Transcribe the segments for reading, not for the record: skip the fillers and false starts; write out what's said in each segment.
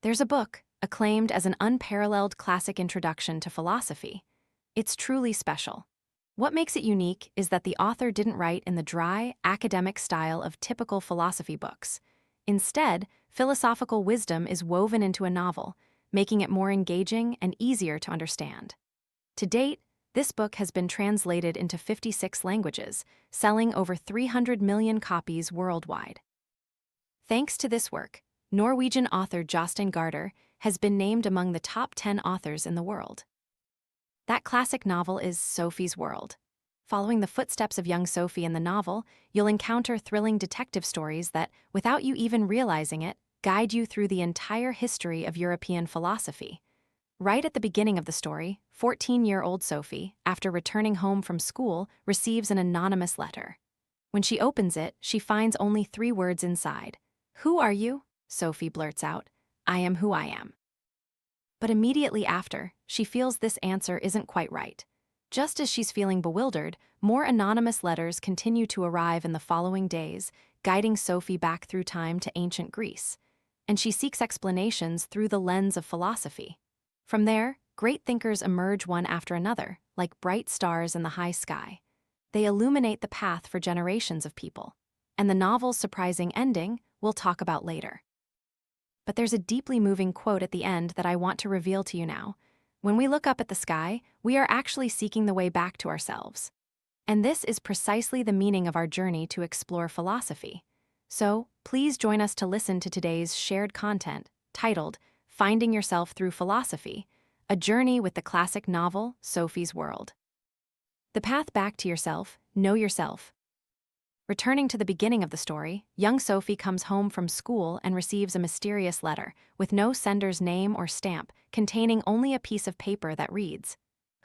There's a book, acclaimed as an unparalleled classic introduction to philosophy. It's truly special. What makes it unique is that the author didn't write in the dry, academic style of typical philosophy books. Instead, philosophical wisdom is woven into a novel, making it more engaging and easier to understand. To date, this book has been translated into 56 languages, selling over 300 million copies worldwide. Thanks to this work, Norwegian author Jostein Gaarder has been named among the top 10 authors in the world. That classic novel is Sophie's World. Following the footsteps of young Sophie in the novel, you'll encounter thrilling detective stories that, without you even realizing it, guide you through the entire history of European philosophy. Right at the beginning of the story, 14-year-old Sophie, after returning home from school, receives an anonymous letter. When she opens it, she finds only 3 words inside. "Who are you?" Sophie blurts out. "I am who I am." But immediately after, she feels this answer isn't quite right. Just as she's feeling bewildered, more anonymous letters continue to arrive in the following days, guiding Sophie back through time to ancient Greece. And she seeks explanations through the lens of philosophy. From there, great thinkers emerge one after another, like bright stars in the high sky. They illuminate the path for generations of people. And the novel's surprising ending we'll talk about later. But there's a deeply moving quote at the end that I want to reveal to you now. When we look up at the sky, we are actually seeking the way back to ourselves. And this is precisely the meaning of our journey to explore philosophy. So, please join us to listen to today's shared content, titled Finding Yourself Through Philosophy, a journey with the classic novel, Sophie's World. The path back to yourself, know yourself. Returning to the beginning of the story, young Sophie comes home from school and receives a mysterious letter, with no sender's name or stamp, containing only a piece of paper that reads,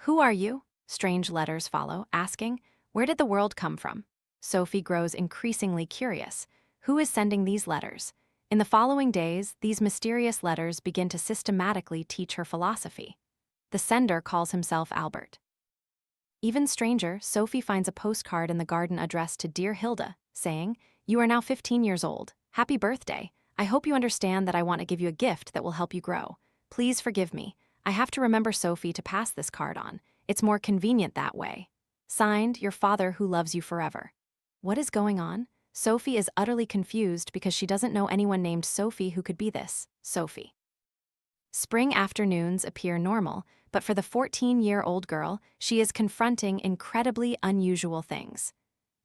"Who are you?" Strange letters follow, asking, "Where did the world come from?" Sophie grows increasingly curious. Who is sending these letters? In the following days, these mysterious letters begin to systematically teach her philosophy. The sender calls himself Albert. Even stranger, Sophie finds a postcard in the garden addressed to Dear Hilda, saying, "You are now 15 years old. Happy birthday. I hope you understand that I want to give you a gift that will help you grow. Please forgive me. I have to remember Sophie to pass this card on. It's more convenient that way. Signed, your father who loves you forever." What is going on? Sophie is utterly confused because she doesn't know anyone named Sophie who could be this Sophie. Spring afternoons appear normal, but for the 14-year-old girl, she is confronting incredibly unusual things.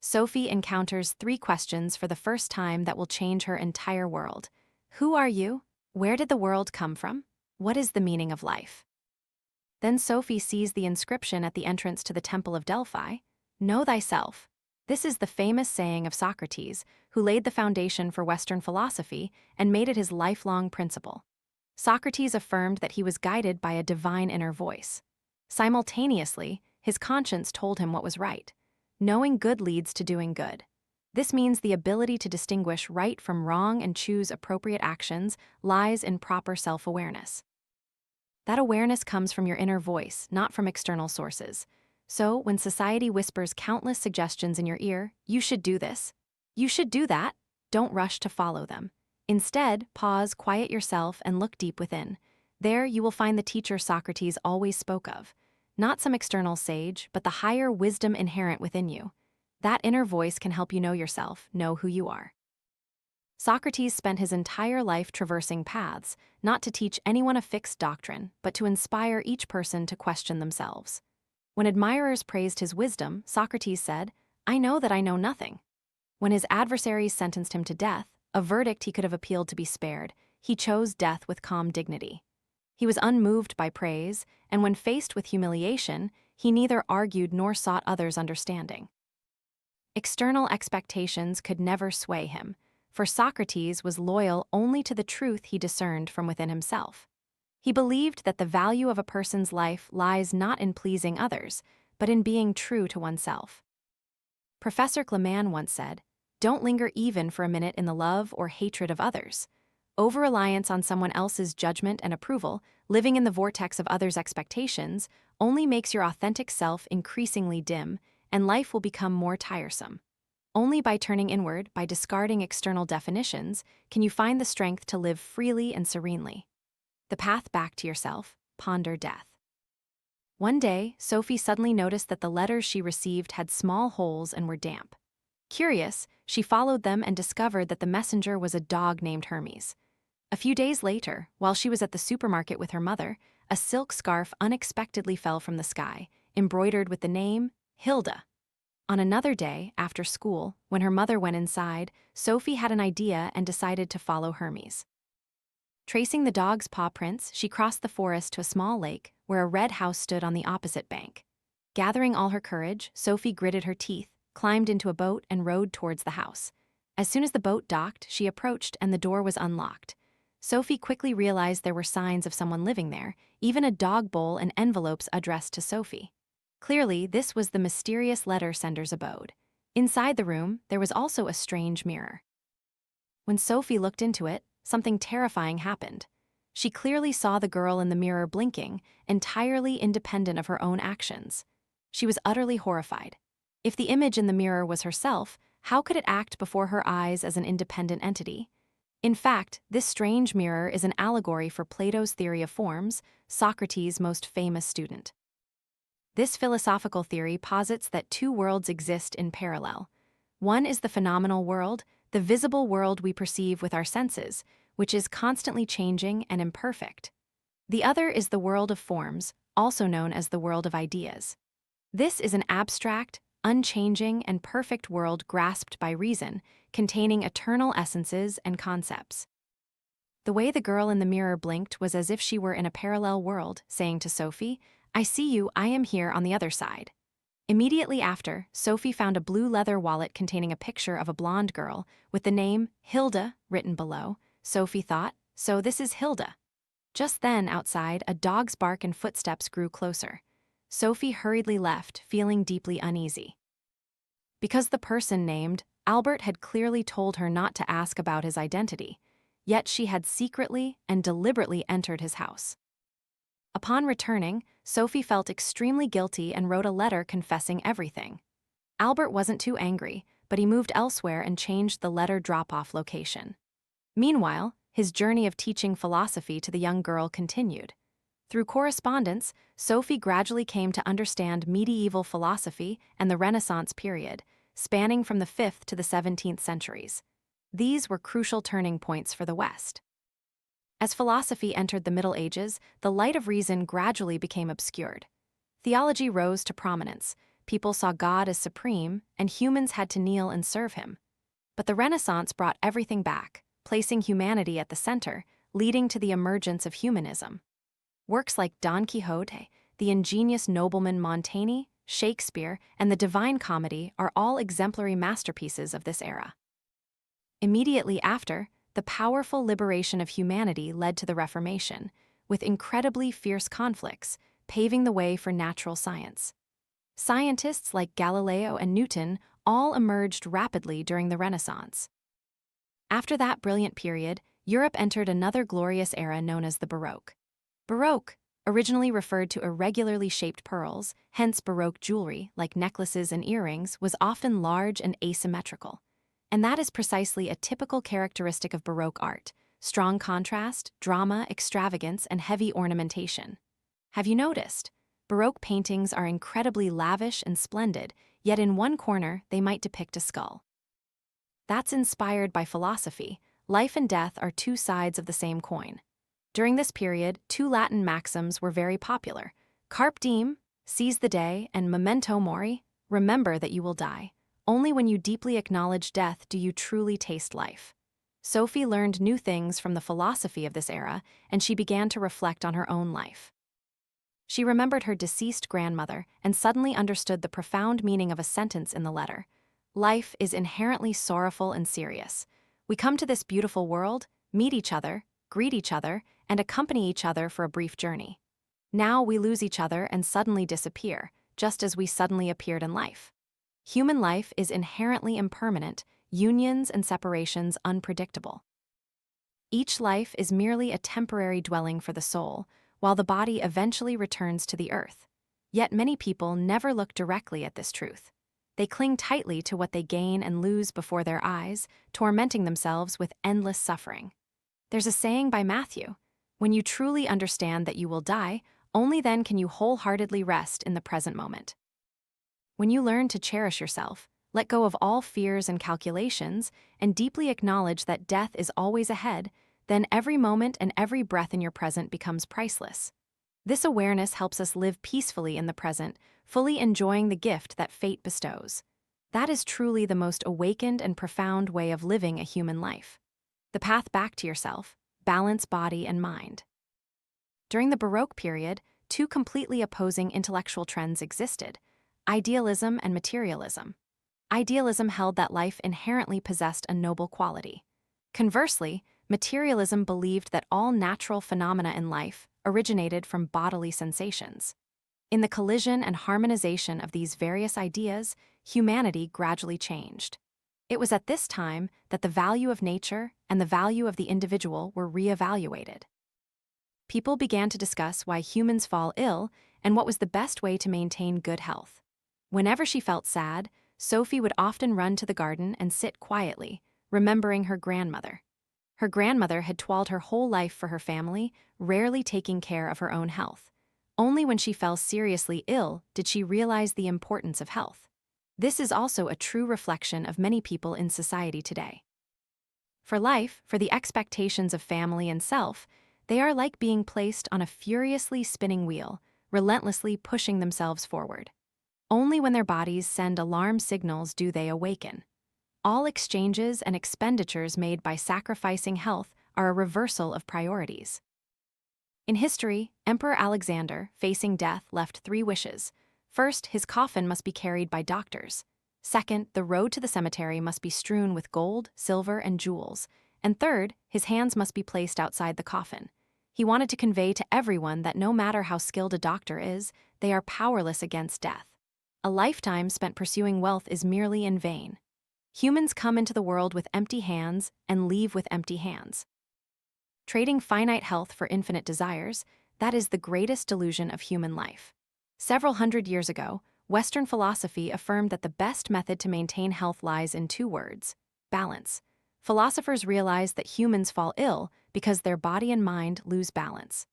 Sophie encounters 3 questions for the first time that will change her entire world. Who are you? Where did the world come from? What is the meaning of life? Then Sophie sees the inscription at the entrance to the Temple of Delphi, "Know thyself." This is the famous saying of Socrates, who laid the foundation for Western philosophy and made it his lifelong principle. Socrates affirmed that he was guided by a divine inner voice. Simultaneously, his conscience told him what was right. Knowing good leads to doing good. This means the ability to distinguish right from wrong and choose appropriate actions lies in proper self-awareness. That awareness comes from your inner voice, not from external sources. So, when society whispers countless suggestions in your ear, "You should do this," "You should do that," don't rush to follow them. Instead, pause, quiet yourself, and look deep within. There, you will find the teacher Socrates always spoke of. Not some external sage, but the higher wisdom inherent within you. That inner voice can help you know yourself, know who you are. Socrates spent his entire life traversing paths, not to teach anyone a fixed doctrine, but to inspire each person to question themselves. When admirers praised his wisdom, Socrates said, "I know that I know nothing." When his adversaries sentenced him to death, a verdict he could have appealed to be spared, he chose death with calm dignity. He was unmoved by praise, and when faced with humiliation, he neither argued nor sought others' understanding. External expectations could never sway him, for Socrates was loyal only to the truth he discerned from within himself. He believed that the value of a person's life lies not in pleasing others, but in being true to oneself. Professor Kleman once said, "Don't linger even for a minute in the love or hatred of others. Over-reliance on someone else's judgment and approval, living in the vortex of others' expectations, only makes your authentic self increasingly dim, and life will become more tiresome. Only by turning inward, by discarding external definitions, can you find the strength to live freely and serenely." The path back to yourself, ponder death. One day, Sophie suddenly noticed that the letters she received had small holes and were damp. Curious, she followed them and discovered that the messenger was a dog named Hermes. A few days later, while she was at the supermarket with her mother, a silk scarf unexpectedly fell from the sky, embroidered with the name Hilda. On another day, after school, when her mother went inside, Sophie had an idea and decided to follow Hermes. Tracing the dog's paw prints, she crossed the forest to a small lake where a red house stood on the opposite bank. Gathering all her courage, Sophie gritted her teeth, climbed into a boat, and rowed towards the house. As soon as the boat docked, she approached and the door was unlocked. Sophie quickly realized there were signs of someone living there, even a dog bowl and envelopes addressed to Sophie. Clearly, this was the mysterious letter sender's abode. Inside the room, there was also a strange mirror. When Sophie looked into it, something terrifying happened. She clearly saw the girl in the mirror blinking, entirely independent of her own actions. She was utterly horrified. If the image in the mirror was herself, how could it act before her eyes as an independent entity? In fact, this strange mirror is an allegory for Plato's theory of forms, Socrates' most famous student. This philosophical theory posits that two worlds exist in parallel. One is the phenomenal world, the visible world we perceive with our senses, which is constantly changing and imperfect. The other is the world of forms, also known as the world of ideas. This is an abstract, unchanging, and perfect world grasped by reason, containing eternal essences and concepts. The way the girl in the mirror blinked was as if she were in a parallel world, saying to Sophie, "I see you, I am here on the other side." Immediately after, Sophie found a blue leather wallet containing a picture of a blonde girl, with the name Hilda written below. Sophie thought, "So this is Hilda." Just then, outside, a dog's bark and footsteps grew closer. Sophie hurriedly left, feeling deeply uneasy. Because the person named Albert had clearly told her not to ask about his identity, yet she had secretly and deliberately entered his house. Upon returning, Sophie felt extremely guilty and wrote a letter confessing everything. Albert wasn't too angry, but he moved elsewhere and changed the letter drop-off location. Meanwhile, his journey of teaching philosophy to the young girl continued. Through correspondence, Sophie gradually came to understand medieval philosophy and the Renaissance period, spanning from the 5th to the 17th centuries. These were crucial turning points for the West. As philosophy entered the Middle Ages, the light of reason gradually became obscured. Theology rose to prominence. People saw God as supreme, and humans had to kneel and serve him. But the Renaissance brought everything back, placing humanity at the center, leading to the emergence of humanism. Works like Don Quixote, the ingenious nobleman Montaigne, Shakespeare, and the Divine Comedy are all exemplary masterpieces of this era. Immediately after, the powerful liberation of humanity led to the Reformation, with incredibly fierce conflicts, paving the way for natural science. Scientists like Galileo and Newton all emerged rapidly during the Renaissance. After that brilliant period, Europe entered another glorious era known as the Baroque. Baroque, originally referred to irregularly shaped pearls, hence Baroque jewelry, like necklaces and earrings, was often large and asymmetrical. And that is precisely a typical characteristic of Baroque art: strong contrast, drama, extravagance, and heavy ornamentation. Have you noticed? Baroque paintings are incredibly lavish and splendid, yet in one corner they might depict a skull. That's inspired by philosophy. Life and death are two sides of the same coin. During this period, two Latin maxims were very popular: carpe diem, seize the day, and memento mori, remember that you will die. Only when you deeply acknowledge death do you truly taste life. Sophie learned new things from the philosophy of this era, and she began to reflect on her own life. She remembered her deceased grandmother and suddenly understood the profound meaning of a sentence in the letter. Life is inherently sorrowful and serious. We come to this beautiful world, meet each other, greet each other, and accompany each other for a brief journey. Now we lose each other and suddenly disappear, just as we suddenly appeared in life. Human life is inherently impermanent, unions and separations unpredictable. Each life is merely a temporary dwelling for the soul, while the body eventually returns to the earth. Yet many people never look directly at this truth. They cling tightly to what they gain and lose before their eyes, tormenting themselves with endless suffering. There's a saying by Matthew: When you truly understand that you will die, only then can you wholeheartedly rest in the present moment. When you learn to cherish yourself, let go of all fears and calculations, and deeply acknowledge that death is always ahead, then every moment and every breath in your present becomes priceless. This awareness helps us live peacefully in the present, fully enjoying the gift that fate bestows. That is truly the most awakened and profound way of living a human life. The path back to yourself, balance body and mind. During the Baroque period, two completely opposing intellectual trends existed: idealism and materialism. Idealism held that life inherently possessed a noble quality. Conversely, materialism believed that all natural phenomena in life originated from bodily sensations. In the collision and harmonization of these various ideas, humanity gradually changed. It was at this time that the value of nature and the value of the individual were re-evaluated. People began to discuss why humans fall ill and what was the best way to maintain good health. Whenever she felt sad, Sophie would often run to the garden and sit quietly, remembering her grandmother. Her grandmother had toiled her whole life for her family, rarely taking care of her own health. Only when she fell seriously ill did she realize the importance of health. This is also a true reflection of many people in society today. For life, for the expectations of family and self, they are like being placed on a furiously spinning wheel, relentlessly pushing themselves forward. Only when their bodies send alarm signals do they awaken. All exchanges and expenditures made by sacrificing health are a reversal of priorities. In history, Emperor Alexander, facing death, left 3 wishes. First, his coffin must be carried by doctors. Second, the road to the cemetery must be strewn with gold, silver, and jewels. And third, his hands must be placed outside the coffin. He wanted to convey to everyone that no matter how skilled a doctor is, they are powerless against death. A lifetime spent pursuing wealth is merely in vain. Humans come into the world with empty hands and leave with empty hands. Trading finite health for infinite desires, that is the greatest delusion of human life. Several hundred years ago, Western philosophy affirmed that the best method to maintain health lies in 2 words: balance. Philosophers realized that humans fall ill because their body and mind lose balance.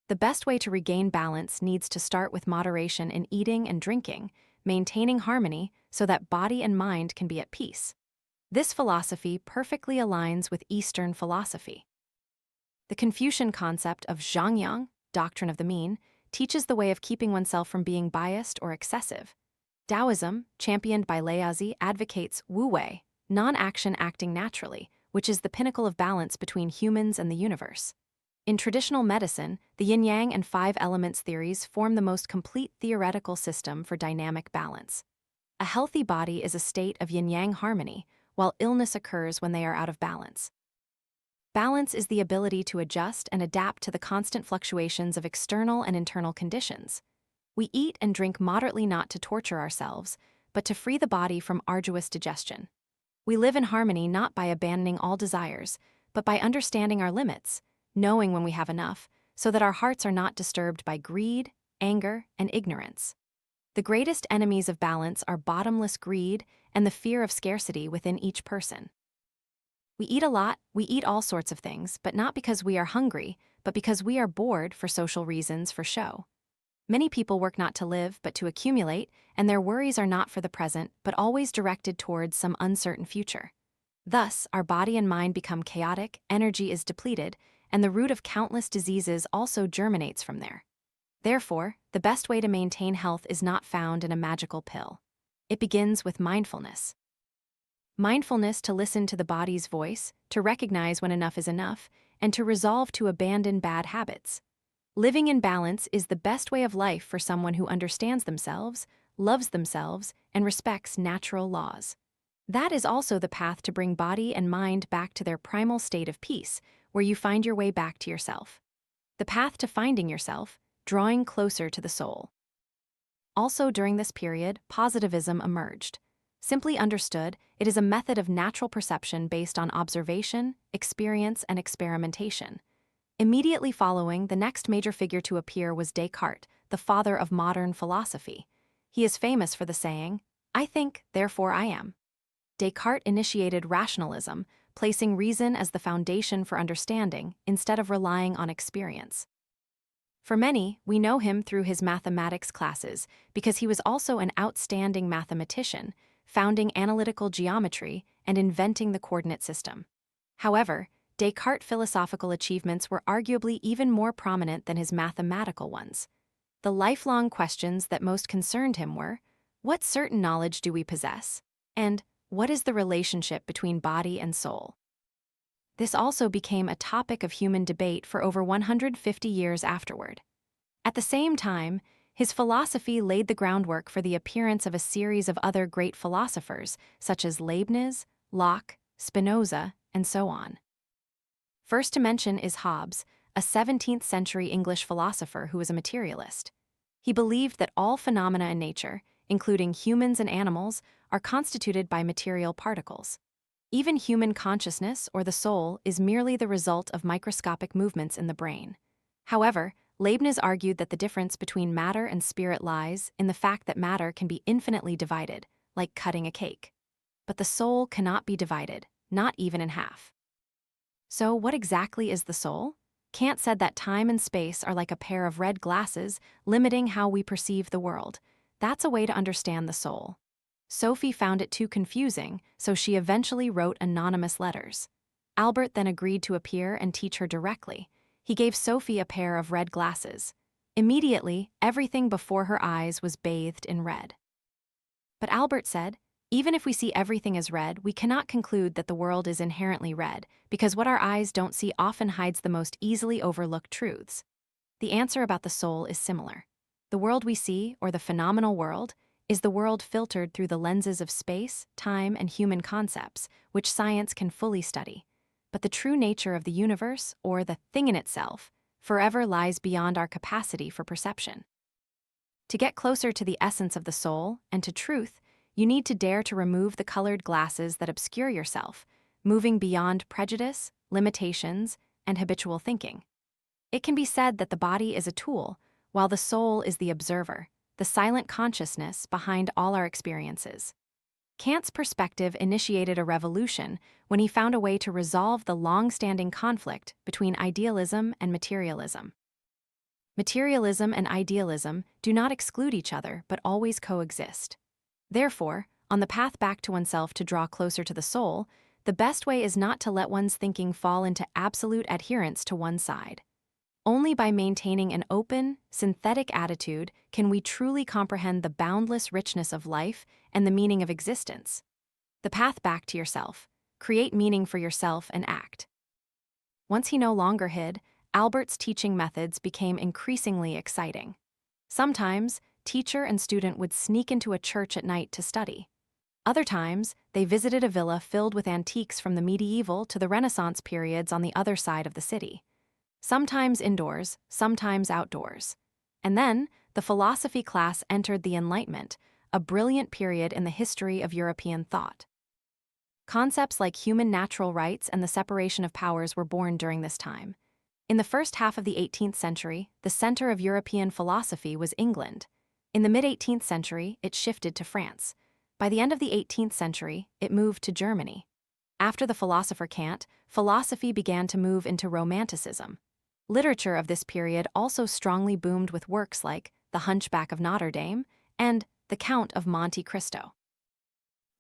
The best way to regain balance needs to start with moderation in eating and drinking, maintaining harmony so that body and mind can be at peace. This philosophy perfectly aligns with Eastern philosophy. The Confucian concept of zhangyang, doctrine of the mean, teaches the way of keeping oneself from being biased or excessive. Taoism, championed by Laozi, advocates wu-wei, non-action acting naturally, which is the pinnacle of balance between humans and the universe. In traditional medicine, the yin-yang and 5 elements theories form the most complete theoretical system for dynamic balance. A healthy body is a state of yin-yang harmony, while illness occurs when they are out of balance. Balance is the ability to adjust and adapt to the constant fluctuations of external and internal conditions. We eat and drink moderately not to torture ourselves, but to free the body from arduous digestion. We live in harmony not by abandoning all desires, but by understanding our limits, knowing when we have enough, so that our hearts are not disturbed by greed, anger, and ignorance. The greatest enemies of balance are bottomless greed and the fear of scarcity within each person. We eat a lot, we eat all sorts of things, but not because we are hungry, but because we are bored for social reasons, for show. Many people work not to live, but to accumulate, and their worries are not for the present, but always directed towards some uncertain future. Thus, our body and mind become chaotic, energy is depleted, and the root of countless diseases also germinates from there. Therefore, the best way to maintain health is not found in a magical pill. It begins with mindfulness. Mindfulness to listen to the body's voice, to recognize when enough is enough, and to resolve to abandon bad habits. Living in balance is the best way of life for someone who understands themselves, loves themselves, and respects natural laws. That is also the path to bring body and mind back to their primal state of peace, where you find your way back to yourself. The path to finding yourself, drawing closer to the soul. Also during this period, positivism emerged. Simply understood, it is a method of natural perception based on observation, experience, and experimentation. Immediately following, the next major figure to appear was Descartes, the father of modern philosophy. He is famous for the saying, "I think, therefore I am." Descartes initiated rationalism, placing reason as the foundation for understanding instead of relying on experience. For many, we know him through his mathematics classes because he was also an outstanding mathematician, founding analytical geometry and inventing the coordinate system. However, Descartes' philosophical achievements were arguably even more prominent than his mathematical ones. The lifelong questions that most concerned him were, what certain knowledge do we possess? And what is the relationship between body and soul? This also became a topic of human debate for over 150 years afterward. At the same time, his philosophy laid the groundwork for the appearance of a series of other great philosophers, such as Leibniz, Locke, Spinoza, and so on. First to mention is Hobbes, a 17th-century English philosopher who was a materialist. He believed that all phenomena in nature, including humans and animals, are constituted by material particles. Even human consciousness, or the soul, is merely the result of microscopic movements in the brain. However, Leibniz argued that the difference between matter and spirit lies in the fact that matter can be infinitely divided, like cutting a cake. But the soul cannot be divided, not even in half. So what exactly is the soul? Kant said that time and space are like a pair of red glasses, limiting how we perceive the world. That's a way to understand the soul. Sophie found it too confusing, so she eventually wrote anonymous letters. Albert then agreed to appear and teach her directly. He gave Sophie a pair of red glasses. Immediately, everything before her eyes was bathed in red. But Albert said, even if we see everything as red, we cannot conclude that the world is inherently red, because what our eyes don't see often hides the most easily overlooked truths. The answer about the soul is similar. The world we see, or the phenomenal world, is the world filtered through the lenses of space, time, and human concepts, which science can fully study. But the true nature of the universe, or the thing in itself, forever lies beyond our capacity for perception. To get closer to the essence of the soul and to truth, you need to dare to remove the colored glasses that obscure yourself, moving beyond prejudice, limitations, and habitual thinking. It can be said that the body is a tool, while the soul is the observer, the silent consciousness behind all our experiences. Kant's perspective initiated a revolution when he found a way to resolve the long-standing conflict between idealism and materialism. Materialism and idealism do not exclude each other but always coexist. Therefore, on the path back to oneself to draw closer to the soul, the best way is not to let one's thinking fall into absolute adherence to one side. Only by maintaining an open, synthetic attitude can we truly comprehend the boundless richness of life and the meaning of existence. The path back to yourself. Create meaning for yourself and act. Once he no longer hid, Albert's teaching methods became increasingly exciting. Sometimes, teacher and student would sneak into a church at night to study. Other times, they visited a villa filled with antiques from the medieval to the Renaissance periods on the other side of the city. Sometimes indoors, sometimes outdoors. And then, the philosophy class entered the Enlightenment, a brilliant period in the history of European thought. Concepts like human natural rights and the separation of powers were born during this time. In the first half of the 18th century, the center of European philosophy was England. In the mid-18th century, it shifted to France. By the end of the 18th century, it moved to Germany. After the philosopher Kant, philosophy began to move into Romanticism. Literature of this period also strongly boomed with works like The Hunchback of Notre Dame and The Count of Monte Cristo.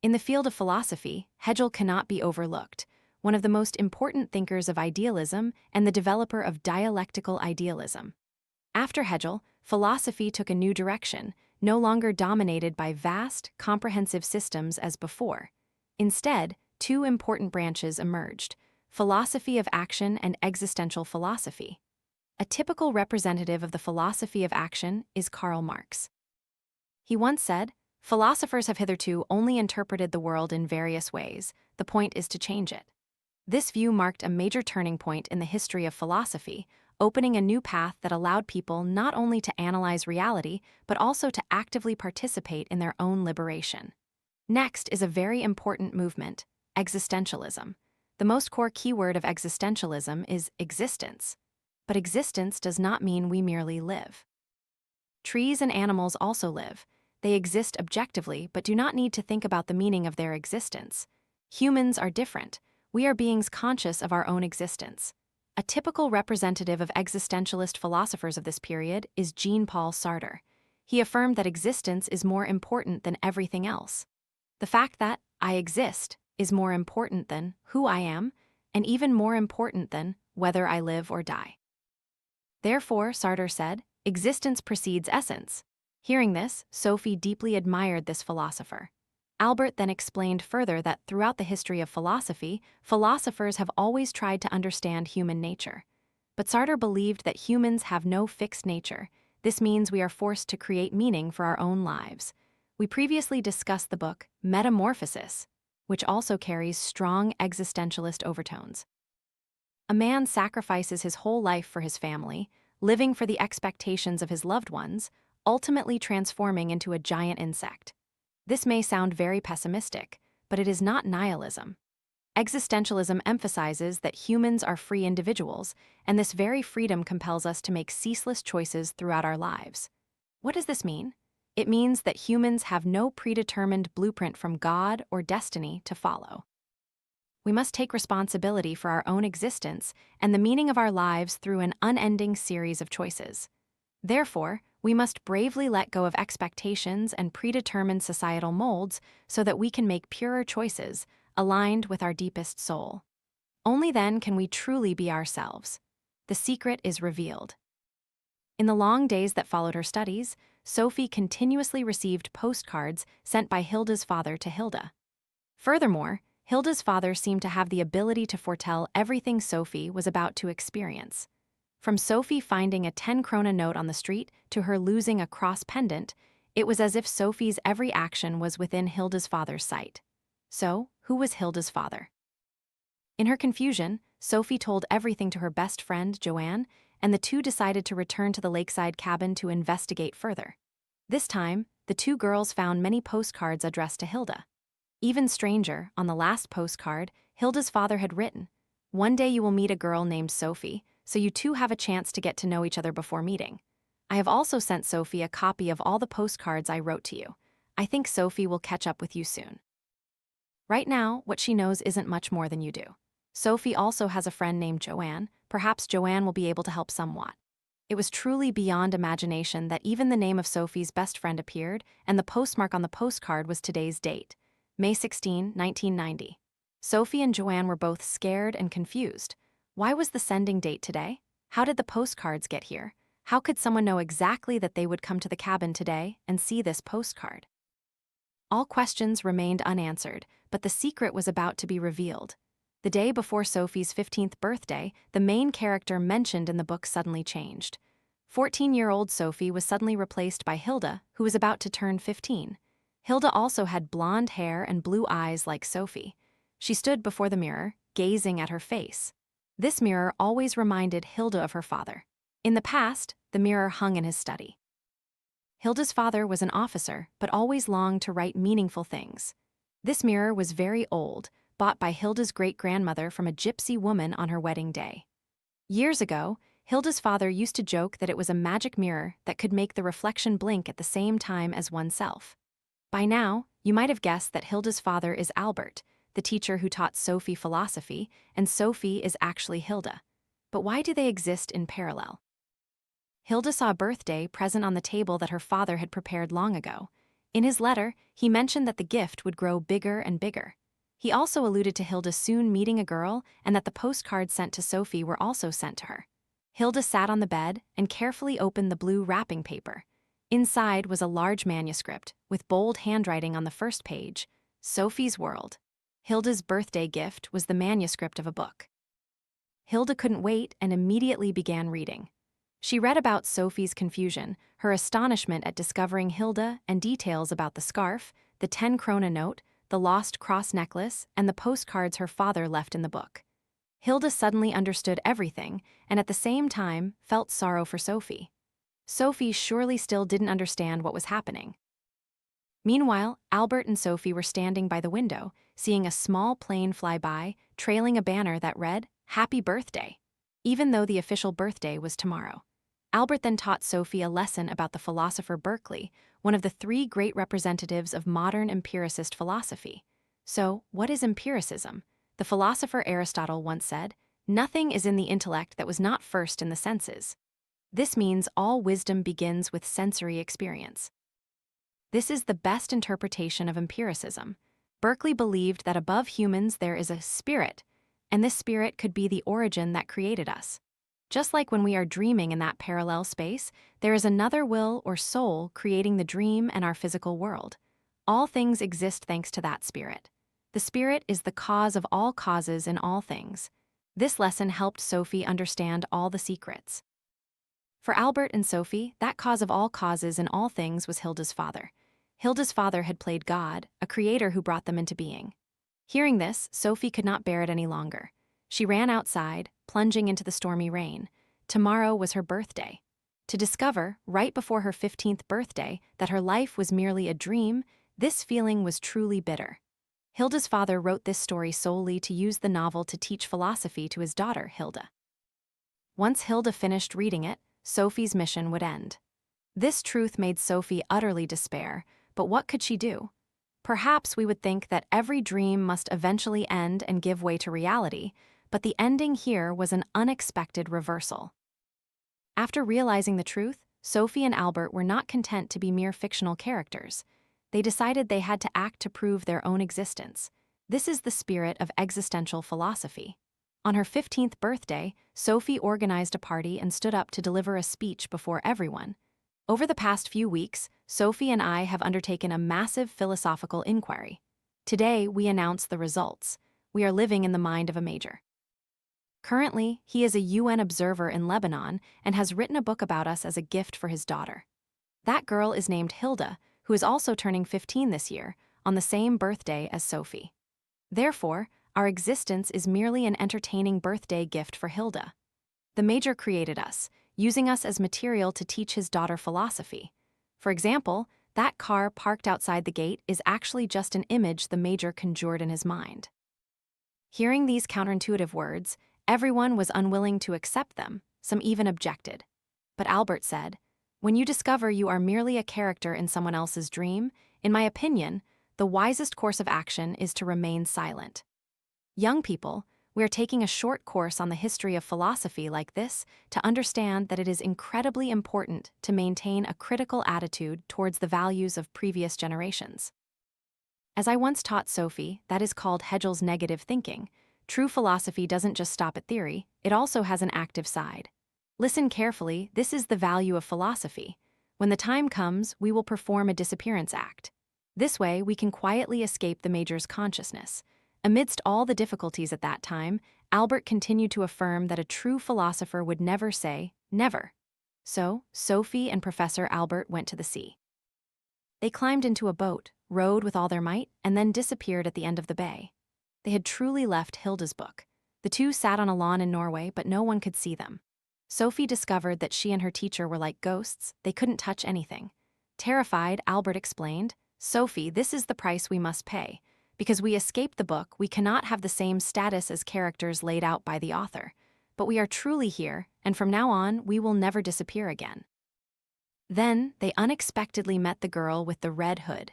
In the field of philosophy, Hegel cannot be overlooked, one of the most important thinkers of idealism and the developer of dialectical idealism. After Hegel, philosophy took a new direction, no longer dominated by vast, comprehensive systems as before. Instead, two important branches emerged: philosophy of action and existential philosophy. A typical representative of the philosophy of action is Karl Marx. He once said, "Philosophers have hitherto only interpreted the world in various ways. The point is to change it." This view marked a major turning point in the history of philosophy, opening a new path that allowed people not only to analyze reality, but also to actively participate in their own liberation. Next is a very important movement, existentialism. The most core keyword of existentialism is existence. But existence does not mean we merely live. Trees and animals also live. They exist objectively, but do not need to think about the meaning of their existence. Humans are different. we are beings conscious of our own existence. A typical representative of existentialist philosophers of this period is Jean-Paul Sartre. He affirmed that existence is more important than everything else. The fact that I exist is more important than who I am, and even more important than whether I live or die. Therefore, Sartre said, existence precedes essence. Hearing this, Sophie deeply admired this philosopher. Albert then explained further that throughout the history of philosophy, philosophers have always tried to understand human nature. But Sartre believed that humans have no fixed nature. This means we are forced to create meaning for our own lives. We previously discussed the book Metamorphosis, which also carries strong existentialist overtones. A man sacrifices his whole life for his family, living for the expectations of his loved ones, ultimately transforming into a giant insect. This may sound very pessimistic, but it is not nihilism. Existentialism emphasizes that humans are free individuals, and this very freedom compels us to make ceaseless choices throughout our lives. What does this mean? It means that humans have no predetermined blueprint from God or destiny to follow. We must take responsibility for our own existence and the meaning of our lives through an unending series of choices. Therefore, we must bravely let go of expectations and predetermined societal molds so that we can make purer choices, aligned with our deepest soul. Only then can we truly be ourselves. The secret is revealed. In the long days that followed her studies, Sophie continuously received postcards sent by Hilda's father to Hilda. Furthermore, Hilda's father seemed to have the ability to foretell everything Sophie was about to experience. From Sophie finding a 10-krona note on the street to her losing a cross pendant, it was as if Sophie's every action was within Hilda's father's sight. So, who was Hilda's father? In her confusion, Sophie told everything to her best friend, Joanne, and the two decided to return to the lakeside cabin to investigate further. This time, the two girls found many postcards addressed to Hilda. Even stranger, on the last postcard, Hilda's father had written, "One day you will meet a girl named Sophie, so you two have a chance to get to know each other before meeting. I have also sent Sophie a copy of all the postcards I wrote to you. I think Sophie will catch up with you soon." Right now, what she knows isn't much more than you do. Sophie also has a friend named Joanne. Perhaps Joanne will be able to help somewhat. It was truly beyond imagination that even the name of Sophie's best friend appeared, and the postmark on the postcard was today's date, May 16, 1990. Sophie and Joanne were both scared and confused. Why was the sending date today? How did the postcards get here? How could someone know exactly that they would come to the cabin today and see this postcard? All questions remained unanswered, but the secret was about to be revealed. The day before Sophie's 15th birthday, the main character mentioned in the book suddenly changed. 14-year-old Sophie was suddenly replaced by Hilda, who was about to turn 15. Hilda also had blonde hair and blue eyes like Sophie. She stood before the mirror, gazing at her face. This mirror always reminded Hilda of her father. In the past, the mirror hung in his study. Hilda's father was an officer, but always longed to write meaningful things. This mirror was very old, bought by Hilda's great-grandmother from a gypsy woman on her wedding day. Years ago, Hilda's father used to joke that it was a magic mirror that could make the reflection blink at the same time as oneself. By now, you might have guessed that Hilda's father is Albert, the teacher who taught Sophie philosophy, and Sophie is actually Hilda. But why do they exist in parallel? Hilda saw a birthday present on the table that her father had prepared long ago. In his letter, he mentioned that the gift would grow bigger and bigger. He also alluded to Hilda soon meeting a girl and that the postcards sent to Sophie were also sent to her. Hilda sat on the bed and carefully opened the blue wrapping paper. Inside was a large manuscript with bold handwriting on the first page, Sophie's World. Hilda's birthday gift was the manuscript of a book. Hilda couldn't wait and immediately began reading. She read about Sophie's confusion, her astonishment at discovering Hilda, and details about the scarf, the 10-krona note, the lost cross necklace, and the postcards her father left in the book. Hilda suddenly understood everything, and at the same time felt sorrow for Sophie. Sophie surely still didn't understand what was happening. Meanwhile, Albert and Sophie were standing by the window, seeing a small plane fly by, trailing a banner that read, "Happy Birthday," even though the official birthday was tomorrow. Albert then taught Sophie a lesson about the philosopher Berkeley, one of the three great representatives of modern empiricist philosophy. So, what is empiricism? The philosopher Aristotle once said, "Nothing is in the intellect that was not first in the senses." This means all wisdom begins with sensory experience. This is the best interpretation of empiricism. Berkeley believed that above humans there is a spirit, and this spirit could be the origin that created us. Just like when we are dreaming in that parallel space, there is another will or soul creating the dream and our physical world. All things exist thanks to that spirit. The spirit is the cause of all causes in all things. This lesson helped Sophie understand all the secrets. For Albert and Sophie, that cause of all causes in all things was Hilda's father. Hilda's father had played God, a creator who brought them into being. Hearing this, Sophie could not bear it any longer. She ran outside, plunging into the stormy rain. Tomorrow was her birthday. To discover, right before her 15th birthday, that her life was merely a dream, this feeling was truly bitter. Hilda's father wrote this story solely to use the novel to teach philosophy to his daughter, Hilda. Once Hilda finished reading it, Sophie's mission would end. This truth made Sophie utterly despair, but what could she do? Perhaps we would think that every dream must eventually end and give way to reality, but the ending here was an unexpected reversal. After realizing the truth, Sophie and Albert were not content to be mere fictional characters. They decided they had to act to prove their own existence. This is the spirit of existential philosophy. On her 15th birthday, Sophie organized a party and stood up to deliver a speech before everyone. Over the past few weeks, Sophie and I have undertaken a massive philosophical inquiry. Today, we announce the results. We are living in the mind of a major. Currently, he is a UN observer in Lebanon and has written a book about us as a gift for his daughter. That girl is named Hilda, who is also turning 15 this year, on the same birthday as Sophie. Therefore, our existence is merely an entertaining birthday gift for Hilda. The major created us, using us as material to teach his daughter philosophy. For example, that car parked outside the gate is actually just an image the major conjured in his mind. Hearing these counterintuitive words, everyone was unwilling to accept them, some even objected. But Albert said, "When you discover you are merely a character in someone else's dream, in my opinion, the wisest course of action is to remain silent." Young people, we are taking a short course on the history of philosophy like this to understand that it is incredibly important to maintain a critical attitude towards the values of previous generations. As I once taught Sophie, that is called Hegel's negative thinking. True philosophy doesn't just stop at theory, it also has an active side. Listen carefully, this is the value of philosophy. When the time comes, we will perform a disappearance act. This way, we can quietly escape the major's consciousness. Amidst all the difficulties at that time, Albert continued to affirm that a true philosopher would never say, never. So, Sophie and Professor Albert went to the sea. They climbed into a boat, rowed with all their might, and then disappeared at the end of the bay. They had truly left Hilda's book. The two sat on a lawn in Norway, but no one could see them. Sophie discovered that she and her teacher were like ghosts, they couldn't touch anything. Terrified, Albert explained, "Sophie, this is the price we must pay. Because we escaped the book, we cannot have the same status as characters laid out by the author. But we are truly here, and from now on, we will never disappear again." Then, they unexpectedly met the girl with the red hood.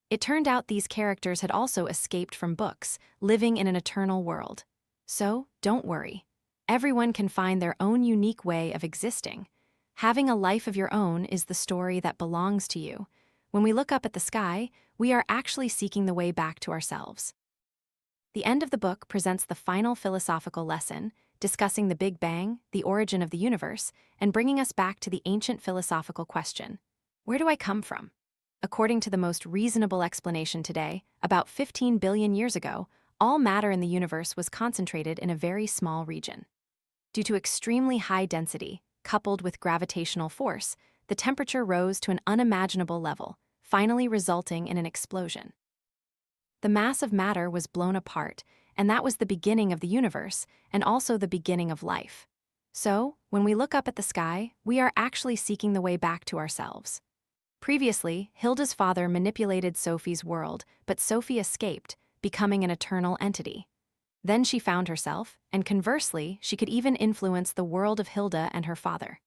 It turned out these characters had also escaped from books, living in an eternal world. So, don't worry. Everyone can find their own unique way of existing. Having a life of your own is the story that belongs to you. When we look up at the sky, we are actually seeking the way back to ourselves. The end of the book presents the final philosophical lesson, discussing the Big Bang, the origin of the universe, and bringing us back to the ancient philosophical question, where do I come from? According to the most reasonable explanation today, about 15 billion years ago, all matter in the universe was concentrated in a very small region. Due to extremely high density, coupled with gravitational force, the temperature rose to an unimaginable level, finally resulting in an explosion. The mass of matter was blown apart, and that was the beginning of the universe, and also the beginning of life. So, when we look up at the sky, we are actually seeking the way back to ourselves. Previously, Hilda's father manipulated Sophie's world, but Sophie escaped, becoming an eternal entity. Then she found herself, and conversely, she could even influence the world of Hilda and her father.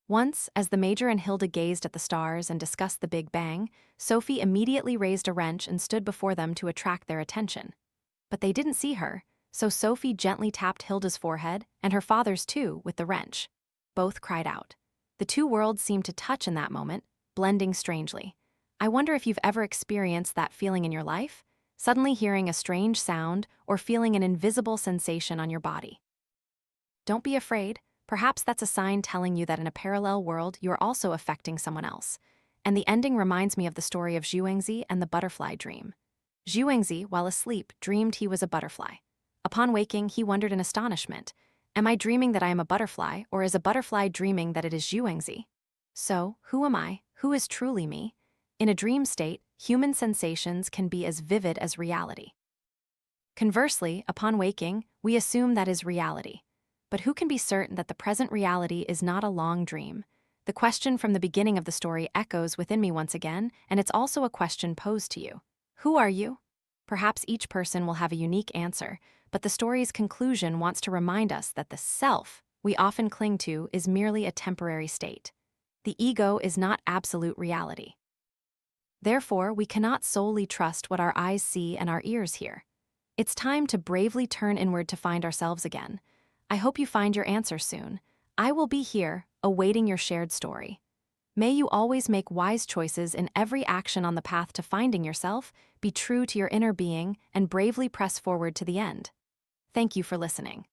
Once, as the Major and Hilda gazed at the stars and discussed the Big Bang, Sophie immediately raised a wrench and stood before them to attract their attention. But they didn't see her, so Sophie gently tapped Hilda's forehead, and her father's too, with the wrench. Both cried out. The two worlds seemed to touch in that moment, blending strangely. I wonder if you've ever experienced that feeling in your life, suddenly hearing a strange sound or feeling an invisible sensation on your body. Don't be afraid. Perhaps that's a sign telling you that in a parallel world you're also affecting someone else. And the ending reminds me of the story of Zhuangzi and the butterfly dream. Zhuangzi, while asleep, dreamed he was a butterfly. Upon waking, he wondered in astonishment, am I dreaming that I am a butterfly, or is a butterfly dreaming that it is Zhuangzi? So, who am I? Who is truly me? In a dream state, human sensations can be as vivid as reality. Conversely, upon waking, we assume that is reality. But who can be certain that the present reality is not a long dream? The question from the beginning of the story echoes within me once again, and it's also a question posed to you. Who are you? Perhaps each person will have a unique answer, but the story's conclusion wants to remind us that the self we often cling to is merely a temporary state. The ego is not absolute reality. Therefore, we cannot solely trust what our eyes see and our ears hear. It's time to bravely turn inward to find ourselves again. I hope you find your answer soon. I will be here, awaiting your shared story. May you always make wise choices in every action on the path to finding yourself, be true to your inner being, and bravely press forward to the end. Thank you for listening.